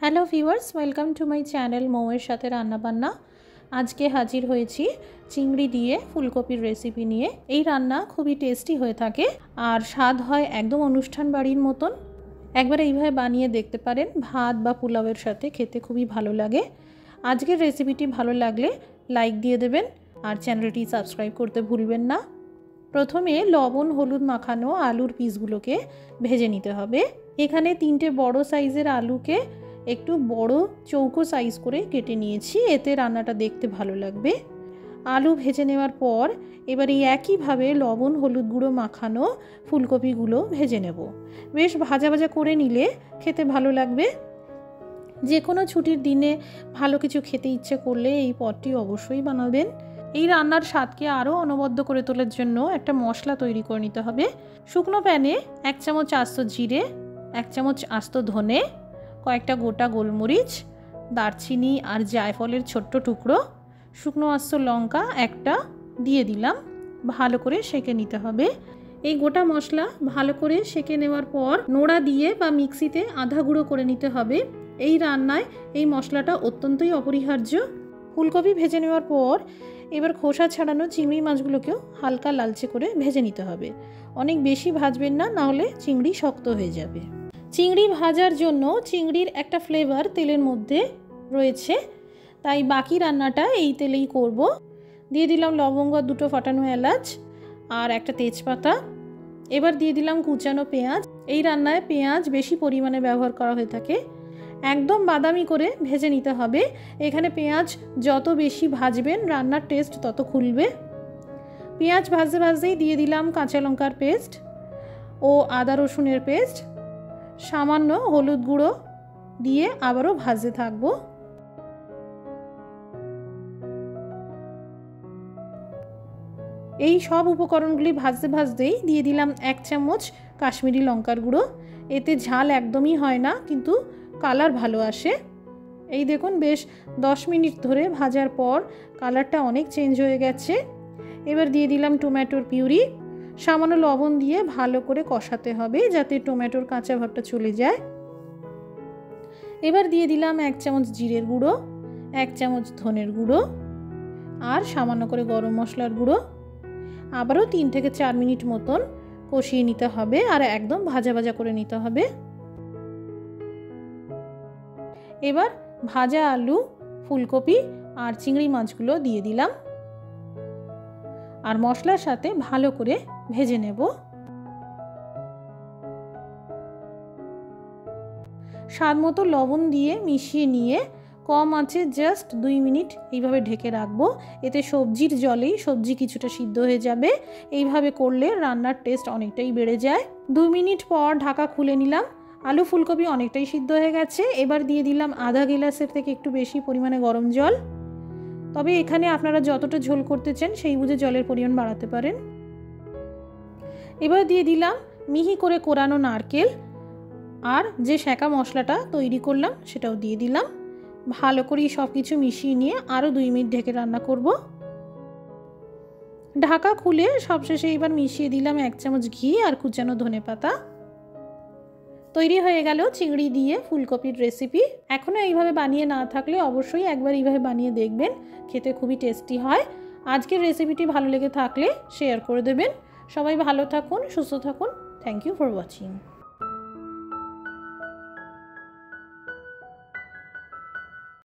Hello viewers, welcome to my channel মৌয়ের সাথে রান্নাবান্না। আজকে হাজির হয়েছি চিংড়ি দিয়ে ফুলকপির রেসিপি নিয়ে। এই রান্না খুবই টেস্টি হয়ে থাকে আর স্বাদ হয় একদম অনুষ্ঠান বাড়ির মতন। একবার এইভাবে বানিয়ে দেখতে পারেন, ভাত বা পোলাওয়ের সাথে খেতে খুবই ভালো লাগে। আজকের রেসিপিটি ভালো লাগলে লাইক দিয়ে দেবেন আর চ্যানেলটি সাবস্ক্রাইব করতে ভুলবেন না। প্রথমে লবণ হলুদ মাখানো আলুর পিসগুলোকে ভেজে নিতে হবে। এখানে 3টে বড় সাইজের আলুকে একটু বড় চৌকো সাইজ করে কেটে নিয়েছি, এতে রান্নাটা দেখতে ভালো লাগবে। আলু ভেজে নেওয়ার পর এবার এই একইভাবে লবণ হলুদ গুঁড়ো মাখানো ফুলকপিগুলো ভেজে নেব। বেশ ভাজা ভাজা করে নিলে খেতে ভালো লাগবে। যে কোনো ছুটির দিনে ভালো কিছু খেতে ইচ্ছে করলে এই পদটি অবশ্যই বানাবেন। এই রান্নার স্বাদকে আরও অনবদ্য করে তোলার জন্য একটা মশলা তৈরি করে নিতে হবে। শুকনো প্যানে 1 চামচ আস্ত জিরে, 1 চামচ আস্ত ধনে, কয়েকটা গোটা গোলমরিচ, দারচিনি আর জায়ফলের ছোট্ট টুকরো, শুকনো আস্ত লঙ্কা একটা দিয়ে দিলাম। ভালো করে সেঁকে নিতে হবে। এই গোটা মশলা ভালো করে সেঁকে নেওয়ার পর নোড়া দিয়ে বা মিক্সিতে আধা গুঁড়ো করে নিতে হবে। এই রান্নায় এই মশলাটা অত্যন্তই অপরিহার্য। ফুলকপি ভেজে নেওয়ার পর এবার খোসা ছাড়ানো চিংড়ি মাছগুলোকেও হালকা লালচে করে ভেজে নিতে হবে। অনেক বেশি ভাজবেন না, নাহলে চিংড়ি শক্ত হয়ে যাবে। চিংড়ি ভাজার জন্য চিংড়ির একটা ফ্লেভার তেলের মধ্যে রয়েছে, তাই বাকি রান্নাটা এই তেলেই করব। দিয়ে দিলাম লবঙ্গ, 2টো ফাটানো এলাচ আর একটা তেজপাতা। এবার দিয়ে দিলাম কুচানো পেঁয়াজ। এই রান্নায় পেঁয়াজ বেশি পরিমাণে ব্যবহার করা হয়ে থাকে। একদম বাদামি করে ভেজে নিতে হবে। এখানে পেঁয়াজ যত বেশি ভাজবেন রান্নার টেস্ট তত খুলবে। পেঁয়াজ ভাজতে ভাজতেই দিয়ে দিলাম কাঁচা লঙ্কার পেস্ট ও আদা রসুনের পেস্ট, সামান্য হলুদ গুঁড়ো দিয়ে আবারও ভাজতে থাকবো। এই সব উপকরণগুলি ভাজতে ভাজতেই দিয়ে দিলাম 1 চামচ কাশ্মীরি লঙ্কার গুঁড়ো। এতে ঝাল একদমই হয় না, কিন্তু কালার ভালো আসে। এই দেখুন, বেশ 10 মিনিট ধরে ভাজার পর কালারটা অনেক চেঞ্জ হয়ে গেছে। এবার দিয়ে দিলাম টমেটোর পিউরি। সামান্য লবণ দিয়ে ভালো করে কষাতে হবে যাতে টমেটোর কাঁচা ভাবটা চলে যায়। এবার দিয়ে দিলাম 1 চামচ জিরের গুঁড়ো, 1 চামচ ধনের গুঁড়ো আর সামান্য করে গরম মশলার গুঁড়ো। আবারও 3 থেকে 4 মিনিট মতন কষিয়ে নিতে হবে আর একদম ভাজা ভাজা করে নিতে হবে। এবার ভাজা আলু, ফুলকপি আর চিংড়ি মাছগুলো দিয়ে দিলাম আর মশলার সাথে ভালো করে ভেজে নেব। স্বাদ মতো লবণ দিয়ে মিশিয়ে নিয়ে কম আঁচে জাস্ট 2 মিনিট এইভাবে ঢেকে রাখবো। এতে সবজির জলেই সবজি কিছুটা সিদ্ধ হয়ে যাবে। এইভাবে করলে রান্নার টেস্ট অনেকটাই বেড়ে যায়। 2 মিনিট পর ঢাকা খুলে নিলাম। আলু ফুলকপি অনেকটাই সিদ্ধ হয়ে গেছে। এবার দিয়ে দিলাম আধা গিলাসের থেকে একটু বেশি পরিমাণে গরম জল। তবে এখানে আপনারা যতটা ঝোল করতে চান সেই বুঝে জলের পরিমাণ বাড়াতে পারেন। এবার দিয়ে দিলাম মিহি করে কোরানো নারকেল আর যে সেঁকা মশলাটা তৈরি করলাম সেটাও দিয়ে দিলাম। ভালো করে সব কিছু মিশিয়ে নিয়ে আরও 2 মিনিট ঢেকে রান্না করব। ঢাকা খুলে সবশেষে এবার মিশিয়ে দিলাম 1 চামচ ঘি আর কুচানো ধনেপাতা। তৈরি হয়ে গেল চিংড়ি দিয়ে ফুলকপির রেসিপি। এখনও এইভাবে বানিয়ে না থাকলে অবশ্যই একবার এইভাবে বানিয়ে দেখবেন, খেতে খুবই টেস্টি হয়। আজকের রেসিপিটি ভালো লেগে থাকলে শেয়ার করে দেবেন। সবাই ভালো থাকুন, সুস্থ থাকুন। Thank you for watching.